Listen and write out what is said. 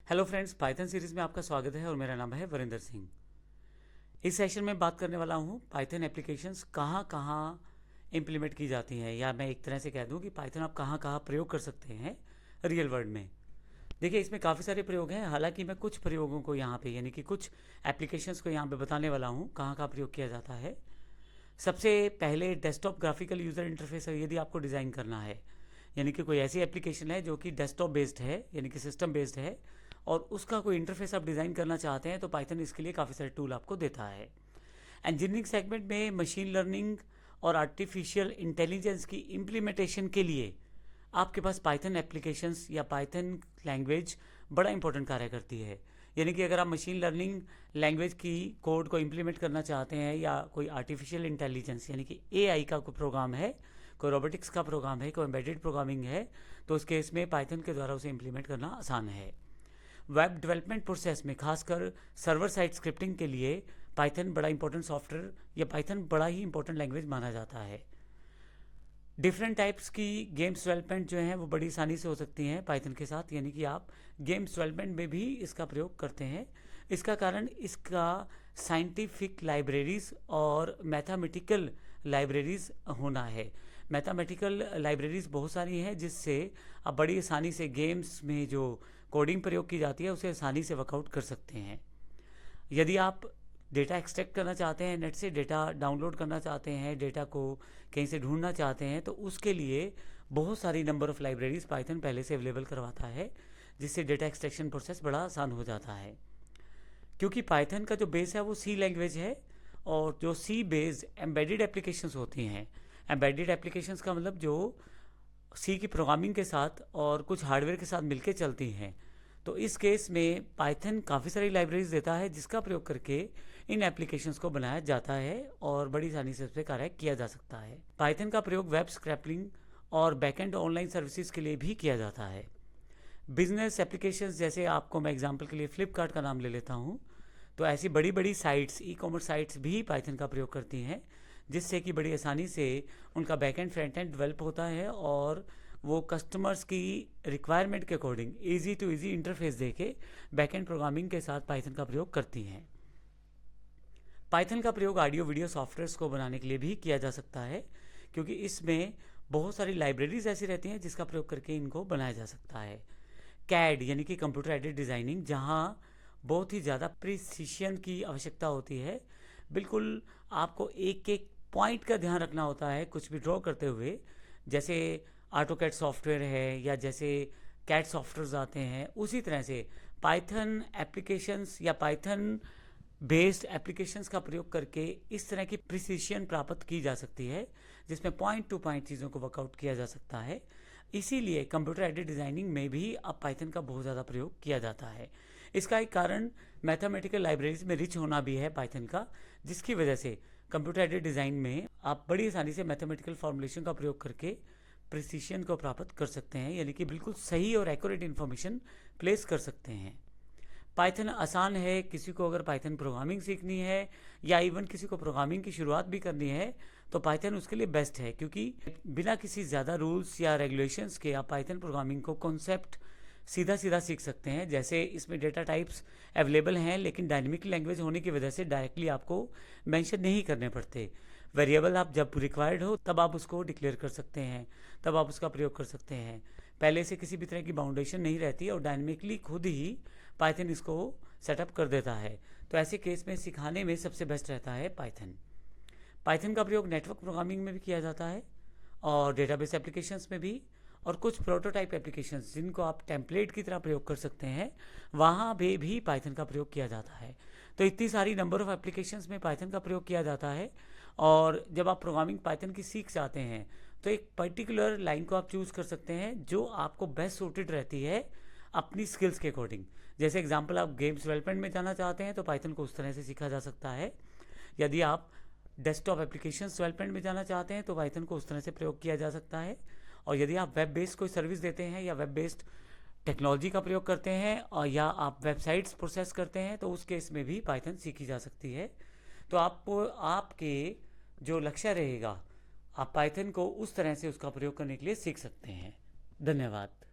Hello friends, Python series में आपका स्वागत है और मेरा नाम है वरिंदर सिंह। इस सेशन में बात करने वाला हूँ पाइथन एप्लीकेशंस कहाँ कहाँ इम्प्लीमेंट की जाती हैं, या मैं एक तरह से कह दूँ कि पाइथन आप कहाँ कहाँ प्रयोग कर सकते हैं रियल वर्ल्ड में। देखिए, इसमें काफ़ी सारे प्रयोग हैं। हालांकि मैं कुछ प्रयोगों को यहाँ पे, यानी कि कुछ एप्लीकेशंस को यहाँ पे बताने वाला हूँ कहाँ कहाँ प्रयोग किया जाता है। सबसे पहले डेस्कटॉप ग्राफिकल यूज़र इंटरफेस यदि आपको डिज़ाइन करना है, यानी कि कोई ऐसी एप्लीकेशन है जो कि डेस्कटॉप बेस्ड है, यानी कि सिस्टम बेस्ड है, और उसका कोई इंटरफेस आप डिज़ाइन करना चाहते हैं, तो पाइथन इसके लिए काफ़ी सारे टूल आपको देता है। इंजीनियरिंग सेगमेंट में मशीन लर्निंग और आर्टिफिशियल इंटेलिजेंस की इम्प्लीमेंटेशन के लिए आपके पास पाइथन एप्लीकेशंस या पाइथन लैंग्वेज बड़ा इंपॉर्टेंट कार्य करती है। यानी कि अगर आप मशीन लर्निंग लैंग्वेज की कोड को इम्प्लीमेंट करना चाहते हैं, या कोई आर्टिफिशियल इंटेलिजेंस यानी कि एआई का कोई प्रोग्राम है, कोई रोबोटिक्स का प्रोग्राम है, कोई एम्बेडेड प्रोग्रामिंग है, तो उस केस में पाइथन के द्वारा उसे इम्प्लीमेंट करना आसान है। वेब डेवलपमेंट प्रोसेस में खासकर सर्वर साइड स्क्रिप्टिंग के लिए पाइथन बड़ा इंपॉर्टेंट सॉफ्टवेयर या पाइथन बड़ा ही इंपॉर्टेंट लैंग्वेज माना जाता है। डिफरेंट टाइप्स की गेम्स डेवलपमेंट जो है वो बड़ी आसानी से हो सकती हैं पाइथन के साथ, यानी कि आप गेम्स डेवलपमेंट में भी इसका प्रयोग करते हैं। इसका कारण इसका साइंटिफिक लाइब्रेरीज और मैथमेटिकल लाइब्रेरीज होना है। मैथमेटिकल लाइब्रेरीज बहुत सारी हैं जिससे आप बड़ी आसानी से गेम्स में जो कोडिंग प्रयोग की जाती है उसे आसानी से वर्कआउट कर सकते हैं। यदि आप डेटा एक्सट्रैक्ट करना चाहते हैं, नेट से डेटा डाउनलोड करना चाहते हैं, डेटा को कहीं से ढूंढना चाहते हैं, तो उसके लिए बहुत सारी नंबर ऑफ़ लाइब्रेरीज पाइथन पहले से अवेलेबल करवाता है, जिससे डेटा एक्सट्रैक्शन प्रोसेस बड़ा आसान हो जाता है। क्योंकि पाइथन का जो बेस है वो सी लैंग्वेज है, और जो सी बेस्ड एम्बेडेड एप्लीकेशंस होती हैं, एम्बेडेड एप्लीकेशंस का मतलब जो सी की प्रोग्रामिंग के साथ और कुछ हार्डवेयर के साथ मिलकर चलती हैं, तो इस केस में पाइथन काफ़ी सारी लाइब्रेरीज देता है जिसका प्रयोग करके इन एप्लीकेशंस को बनाया जाता है और बड़ी आसानी से उस पर कार्य किया जा सकता है। पाइथन का प्रयोग वेब स्क्रैपलिंग और बैकएंड ऑनलाइन सर्विसेज के लिए भी किया जाता है। बिजनेस एप्लीकेशंस, जैसे आपको मैं एग्जांपल के लिए फ्लिपकार्ट का नाम ले लेता हूँ, तो ऐसी बड़ी बड़ी साइट्स, ई कॉमर्स साइट्स भी पाइथन का प्रयोग करती हैं, जिससे कि बड़ी आसानी से उनका बैकएंड फ्रंट एंड डेवलप होता है और वो कस्टमर्स की रिक्वायरमेंट के according easy to easy interface देके बैकएंड प्रोग्रामिंग के साथ पाइथन का प्रयोग करती हैं। पाइथन का प्रयोग ऑडियो वीडियो सॉफ्टवेयर्स को बनाने के लिए भी किया जा सकता है, क्योंकि इसमें बहुत सारी लाइब्रेरीज ऐसी रहती हैं जिसका प्रयोग करके इनको बनाया जा सकता है। कैड यानी कि कंप्यूटर एडेड डिज़ाइनिंग, जहाँ बहुत ही ज़्यादा प्रिसिशन की आवश्यकता होती है। बिल्कुल आपको एक एक पॉइंट का ध्यान रखना होता है कुछ भी ड्रॉ करते हुए। जैसे ऑटोकैड सॉफ्टवेयर है या जैसे कैड सॉफ्टवेयर्स आते हैं, उसी तरह से पाइथन एप्लीकेशंस या पाइथन बेस्ड एप्लीकेशंस का प्रयोग करके इस तरह की प्रिसिशन प्राप्त की जा सकती है, जिसमें पॉइंट टू पॉइंट चीज़ों को वर्कआउट किया जा सकता है। इसीलिए कंप्यूटर एडेड डिज़ाइनिंग में भी अब पाइथन का बहुत ज़्यादा प्रयोग किया जाता है। इसका एक कारण मैथमेटिकल लाइब्रेरीज में रिच होना भी है पाइथन का, जिसकी वजह से कंप्यूटर एडेड डिज़ाइन में आप बड़ी आसानी से मैथमेटिकल फॉर्मुलेशन का प्रयोग करके प्रिसिशन को प्राप्त कर सकते हैं, यानी कि बिल्कुल सही और एक्यूरेट इन्फॉर्मेशन प्लेस कर सकते हैं। पाइथन आसान है। किसी को अगर पाइथन प्रोग्रामिंग सीखनी है या इवन किसी को प्रोग्रामिंग की शुरुआत भी करनी है, तो पाइथन उसके लिए बेस्ट है, क्योंकि बिना किसी ज़्यादा रूल्स या रेगुलेशंस के आप पाइथन प्रोग्रामिंग को कॉन्सेप्ट सीधा सीधा सीख सकते हैं। जैसे इसमें डेटा टाइप्स अवेलेबल हैं, लेकिन डायनेमिक लैंग्वेज होने की वजह से डायरेक्टली आपको मेंशन नहीं करने पड़ते। वेरिएबल आप जब रिक्वायर्ड हो तब आप उसको डिक्लेयर कर सकते हैं, तब आप उसका प्रयोग कर सकते हैं। पहले से किसी भी तरह की बाउंडेशन नहीं रहती और डायनेमिकली खुद ही पाइथन इसको सेटअप कर देता है। तो ऐसे केस में सिखाने में सबसे बेस्ट रहता है पाइथन। पाइथन का प्रयोग नेटवर्क प्रोग्रामिंग में भी किया जाता है और डेटाबेस एप्लीकेशंस में भी, और कुछ प्रोटोटाइप एप्लीकेशंस जिनको आप टेम्पलेट की तरह प्रयोग कर सकते हैं, वहाँ भी पाइथन का प्रयोग किया जाता है। तो इतनी सारी नंबर ऑफ़ एप्लीकेशंस में पाइथन का प्रयोग किया जाता है। और जब आप प्रोग्रामिंग पाइथन की सीख जाते हैं, तो एक पर्टिकुलर लाइन को आप चूज़ कर सकते हैं जो आपको बेस्ट सूटेड रहती है अपनी स्किल्स के अकॉर्डिंग। जैसे एग्जांपल, आप गेम्स डेवलपमेंट में जाना चाहते हैं तो पाइथन को उस तरह से सीखा जा सकता है। यदि आप डेस्कटॉप एप्लीकेशंस डेवलपमेंट में जाना चाहते हैं तो पाइथन को उस तरह से प्रयोग किया जा सकता है। और यदि आप वेब बेस्ड कोई सर्विस देते हैं या वेब बेस्ड टेक्नोलॉजी का प्रयोग करते हैं, और या आप वेबसाइट्स प्रोसेस करते हैं, तो उस केस में भी पाइथन सीखी जा सकती है। तो आपको आपके जो लक्ष्य रहेगा, आप पाइथन को उस तरह से उसका प्रयोग करने के लिए सीख सकते हैं। धन्यवाद।